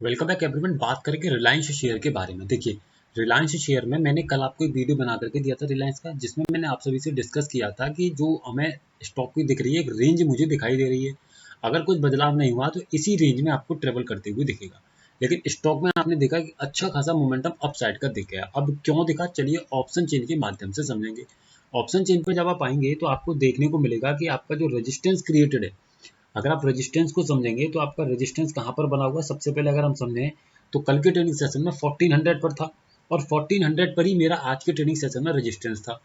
Welcome back everyone. बात करेंगे Reliance share के बारे में। देखिए, रिलायंस शेयर में मैंने कल आपको एक वीडियो बना करके दिया था रिलायंस का, जिसमें मैंने आप सभी से डिस्कस किया था कि जो हमें स्टॉक की दिख रही है, एक रेंज मुझे दिखाई दे रही है। अगर कुछ बदलाव नहीं हुआ तो इसी रेंज में आपको ट्रेवल करते हुए दिखेगा। लेकिन स्टॉक में आपने देखा कि अच्छा खासा मोमेंटम अपसाइड का दिख गया। अब क्यों दिखा, चलिए ऑप्शन चेन के माध्यम से समझेंगे। ऑप्शन चेन पर जब आप आएंगे तो आपको देखने को मिलेगा कि आपका जो रेजिस्टेंस क्रिएटेड है, अगर आप रेजिस्टेंस को समझेंगे तो आपका रेजिस्टेंस कहाँ पर बना हुआ है। सबसे पहले अगर हम समझें तो कल के ट्रेडिंग सेशन में 1400 पर था और 1400 पर ही मेरा आज के ट्रेडिंग सेशन में रेजिस्टेंस था।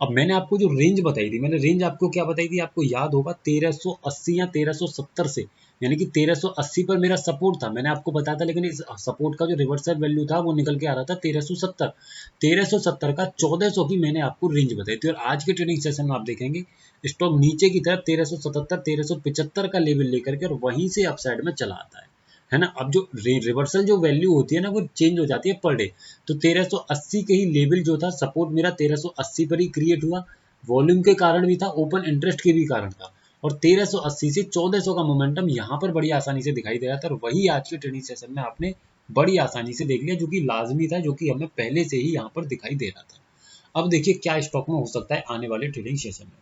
अब मैंने आपको जो रेंज बताई थी, मैंने रेंज आपको क्या बताई थी, आपको याद होगा 1380 या 1370 से, यानी कि 1380 पर मेरा सपोर्ट था, मैंने आपको बताया था। लेकिन इस सपोर्ट का जो रिवर्सल वैल्यू था वो निकल के आ रहा था 1370। 1370 का 1400 की मैंने आपको रेंज बताई थी। और आज के ट्रेडिंग सेशन में आप देखेंगे स्टॉक नीचे की तरफ 1377 1375 का लेवल लेकर के और वहीं से अपसाइड में चला आता है ना। अब जो रिवर्सल जो वैल्यू होती है ना, वो चेंज हो जाती है पर डे। तो 1380 के ही लेवल जो था, सपोर्ट मेरा 1380 पर ही क्रिएट हुआ। वॉल्यूम के कारण भी था, ओपन इंटरेस्ट के भी कारण था। और 1380 से 1400 का मोमेंटम यहाँ पर बड़ी आसानी से दिखाई दे रहा था। और वही आज के ट्रेडिंग सेशन में आपने बड़ी आसानी से देख लिया, जो कि लाजमी था, जो कि हमें पहले से ही यहाँ पर दिखाई दे रहा था। अब देखिए क्या स्टॉक में हो सकता है आने वाले ट्रेडिंग सेशन में।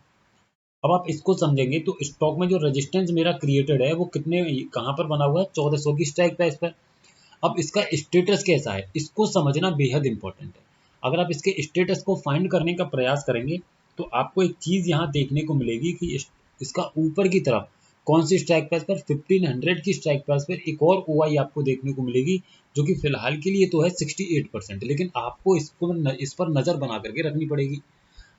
अब आप इसको समझेंगे तो स्टॉक में जो रेजिस्टेंस मेरा क्रिएटेड है वो कितने, कहाँ पर बना हुआ है, 1400 की स्ट्राइक प्राइस पर। अब इसका स्टेटस कैसा है, इसको समझना बेहद इंपॉर्टेंट है। अगर आप इसके स्टेटस को फाइंड करने का प्रयास करेंगे तो आपको एक चीज यहाँ देखने को मिलेगी कि इसका ऊपर की तरफ कौन सी स्ट्राइक प्राइस पर, 1500 की स्ट्राइक प्राइस पर एक और ओआई आपको देखने को मिलेगी, जो कि फिलहाल के लिए तो है 68%। लेकिन आपको इस पर नजर बना करके रखनी पड़ेगी।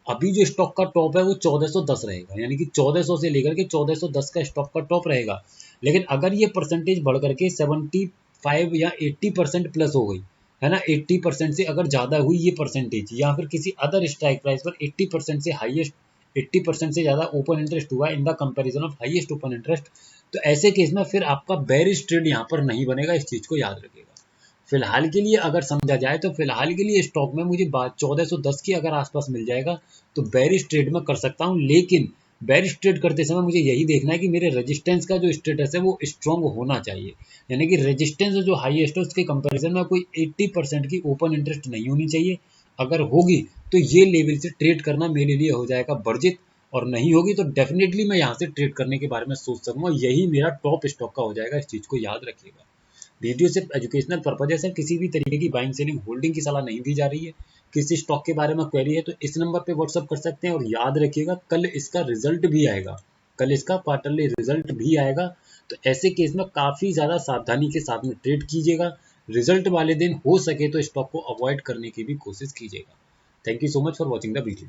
अभी जो स्टॉक का टॉप है वो 1410 रहेगा, यानी कि 1400 से लेकर के 1410 का स्टॉक का टॉप रहेगा। लेकिन अगर ये परसेंटेज बढ़ करके 75 या 80% प्लस हो गई, है ना, 80% से अगर ज़्यादा हुई ये परसेंटेज, या फिर किसी अदर स्ट्राइक प्राइस पर 80% से हाईएस्ट, 80% से ज़्यादा ओपन इंटरेस्ट हुआ in the comparison of highest open interest, तो ऐसे केस में फिर आपका बेरिश ट्रेड यहाँ पर नहीं बनेगा। इस चीज़ को याद रखिएगा। फिलहाल के लिए अगर समझा जाए तो फिलहाल के लिए स्टॉक में मुझे 1410 के अगर आसपास मिल जाएगा तो बेरिश ट्रेड में कर सकता हूं। लेकिन बेरिश ट्रेड करते समय मुझे यही देखना है कि मेरे रेजिस्टेंस का जो स्टेटस है वो स्ट्रॉन्ग होना चाहिए, यानी कि रेजिस्टेंस जो हाईएस्ट है उसके कंपैरिजन में कोई 80% की ओपन इंटरेस्ट नहीं होनी चाहिए। अगर होगी तो ये लेवल से ट्रेड करना मेरे लिए हो जाएगा वर्जित, और नहीं होगी तो डेफिनेटली मैं यहाँ से ट्रेड करने के बारे में सोच सकूंगा। यही मेरा टॉप स्टॉक का हो जाएगा। इस चीज़ को याद रखिएगा। वीडियो सिर्फ एजुकेशनल पर्पज है, सिर्फ किसी भी तरीके की बाइंग सेलिंग होल्डिंग की सलाह नहीं दी जा रही है। किसी स्टॉक के बारे में क्वेरी है तो इस नंबर पे व्हाट्सअप कर सकते हैं। और याद रखिएगा कल इसका रिजल्ट भी आएगा, कल इसका क्वार्टरली रिजल्ट भी आएगा। तो ऐसे केस में काफ़ी ज़्यादा सावधानी के साथ में ट्रेड कीजिएगा। रिजल्ट वाले दिन हो सके तो स्टॉक को अवॉइड करने की भी कोशिश कीजिएगा। Thank you so much for watching the video.